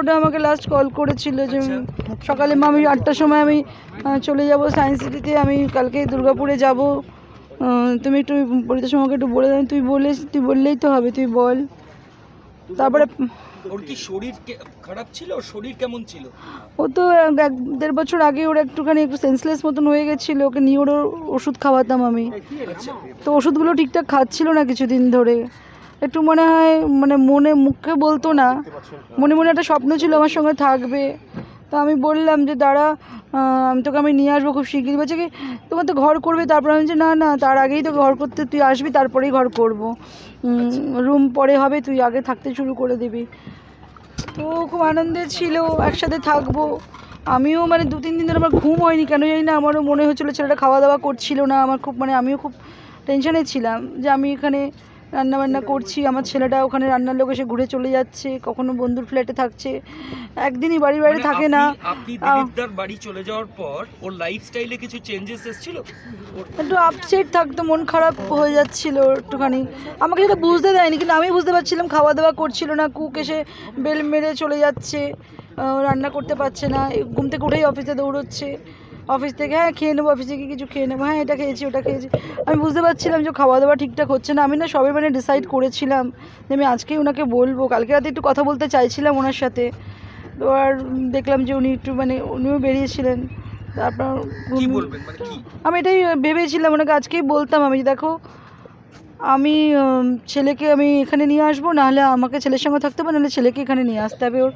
ওটা আমাকে last call করেছিল যে সকালে মা আমি 8টার সময় আমি চলে যাব সায়েন্স সিটিতে, আমি কালকে দুর্গাপুরে যাব, তুমি একটু পরিতোষ আমাকে একটু বলে দেন। তুই বললেই তো হবে, তুই বল। তারপরে ওর কি শরীর খারাপ ছিল? শরীর কেমন ছিল? ও তো 1-1.5 বছর আগে ওর একটুখানি একটু সেন্সলেস মতন হয়ে গেছিলো, ওকে নিয়ে ওর ওষুধ খাওয়াতাম আমি। তো ওষুধগুলো ঠিকঠাক খাচ্ছিল না কিছুদিন ধরে, একটু মনে হয় মানে মনে মুখে বলতো না, মনে মনে একটা স্বপ্ন ছিল আমার সঙ্গে থাকবে। তো আমি বললাম যে দাঁড়া, আমি নিয়ে আসবো খুব শিগগিরই। বলছে কি তোমার তো ঘর করবে, তারপর আমি বলছি না না, তার আগেই তো ঘর করতে, তুই আসবি তারপরেই ঘর করবো, রুম পরে হবে, তুই আগে থাকতে শুরু করে দিবি। তো খুব আনন্দে ছিল, একসাথে থাকবো। আমিও মানে 2-3 দিন ধরে আমার ঘুম হয়নি, কেন জানি না, আমারও মনে হচ্ছিলো ছেলেটা খাওয়া দাওয়া করছিল না। আমার খুব মানে আমিও খুব টেনশনে ছিলাম যে আমি এখানে রান্নাবান্না করছি, আমার ছেলেটা ওখানে রান্নার লোক এসে ঘুরে চলে যাচ্ছে, কখনো বন্ধুর ফ্ল্যাটে থাকছে, একদিনই বাড়ি থাকে না। আপনি দিলীপদার বাড়ি চলে যাওয়ার পর ওর লাইফস্টাইলে কিছু চেঞ্জেস এসেছিল? একটু আপসেট থাকতো, মন খারাপ হয়ে যাচ্ছিল একটুখানি, আমাকে যেটা বুঝতে দেয়নি, কিন্তু আমি বুঝতে পারছিলাম। খাওয়া দাওয়া করছিল না, কুক এসে বেল মেরে চলে যাচ্ছে, রান্না করতে পারছে না, ঘুম থেকে উঠেই অফিসে দৌড়চ্ছে, অফিস থেকে হ্যাঁ খেয়ে নেবো, অফিসে গিয়ে কিছু খেয়ে নেবো, হ্যাঁ এটা খেয়েছি ওটা খেয়েছি। আমি বুঝতে পারছিলাম যে খাওয়া দাওয়া ঠিকঠাক হচ্ছে না। আমি না সবে মানে ডিসাইড করেছিলাম যে আমি আজকেই ওনাকে বলবো, কালকে রাতে একটু কথা বলতে চাইছিলাম ওনার সাথে। তো আর দেখলাম যে উনি একটু মানে উনিও বেরিয়েছিলেন। তারপর আমি এটাই ভেবেছিলাম ওনাকে আজকেই বলতাম আমি, দেখো আমি ছেলেকে আমি এখানে নিয়ে আসবো, নাহলে আমাকে ছেলের সঙ্গে থাকতে হবে, নাহলে ছেলেকে এখানে নিয়ে আসতে হবে। ওর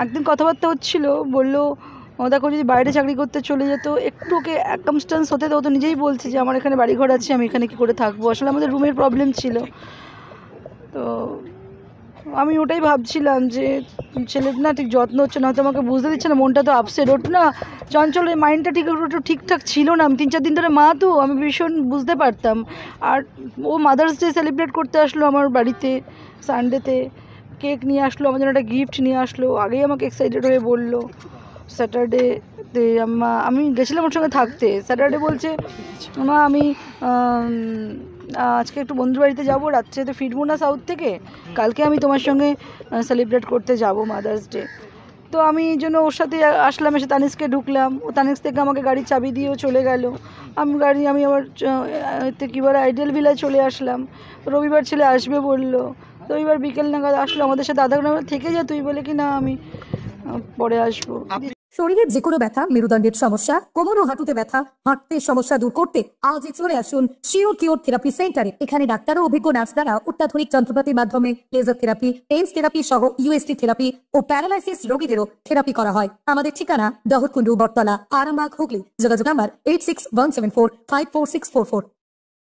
একদিন কথাবার্তা হচ্ছিলো, বললো ও দেখো যদি বাইরে চাকরি করতে চলে যেত, একটু ওকে অ্যাকামস্ট্যান্স হতে, তো ও তো নিজেই বলছে যে আমার এখানে বাড়িঘর আছে, আমি এখানে কী করে থাকবো। আসলে আমাদের রুমের প্রবলেম ছিল। তো আমি ওটাই ভাবছিলাম যে ছেলের না ঠিক যত্ন হচ্ছে না, হয়তো আমাকে বুঝতে দিচ্ছে না, মনটা তো আপসেট, ওর না চঞ্চলের মাইন্ডটা একটু ঠিকঠাক ছিল না। আমি 3-4 দিন ধরে মা, তো আমি ভীষণ বুঝতে পারতাম। আর ও মাদার্স ডে সেলিব্রেট করতে আসলো আমার বাড়িতে সানডেতে, কেক নিয়ে আসলো, আমার জন্য একটা গিফট নিয়ে আসলো, আগেই আমাকে এক্সাইটেড হয়ে বললো। স্যাটারডেতে আমি গেছিলাম ওর সঙ্গে থাকতে, স্যাটারডে বলছে মা আমি আজকে একটু বন্ধুর বাড়িতে যাবো, রাত্রে তো ফিরবো না সাউথ থেকে, কালকে আমি তোমার সঙ্গে সেলিব্রেট করতে যাব মাদার্স ডে। তো আমি এই জন্য ওর সাথে আসলাম, এসে তানিস্কে ঢুকলাম, ও তানিস থেকে আমাকে গাড়ির চাবি দিয়েও চলে গেল। আমি আবার কী বলে আইডিয়াল ভিলায় চলে আসলাম। রবিবার ছেলে আসবে বললো, তো রবিবার বিকেল নাগাদ আসলো, আমাদের সাথে আধা ঘন্টা থেকে যা তুই, বলে কি না আমি পরে আসবো। শরীরের যে কোনো ব্যথা, মেরুদণ্ডের সমস্যা, কোমর ও হাঁটুতে ব্যথা, হাঁটতে সমস্যা দূর করতে আজই চলে আসুন শিওর কিওর থেরাপি সেন্টারে। এখানে ডাক্তার ও অভিজ্ঞ নার্স দ্বারা অত্যাধুনিক যন্ত্রপাতির মাধ্যমে লেজার থেরাপি, টেন্স থেরাপি সহ ইউএসটি থেরাপি ও প্যারালাইসিস রোগীদেরও থেরাপি করা হয়। আমাদের ঠিকানা দহরকুন্ডু, বটতলা, আরামবাগ, হুগলি। যোগাযোগ নাম্বার 8617454644।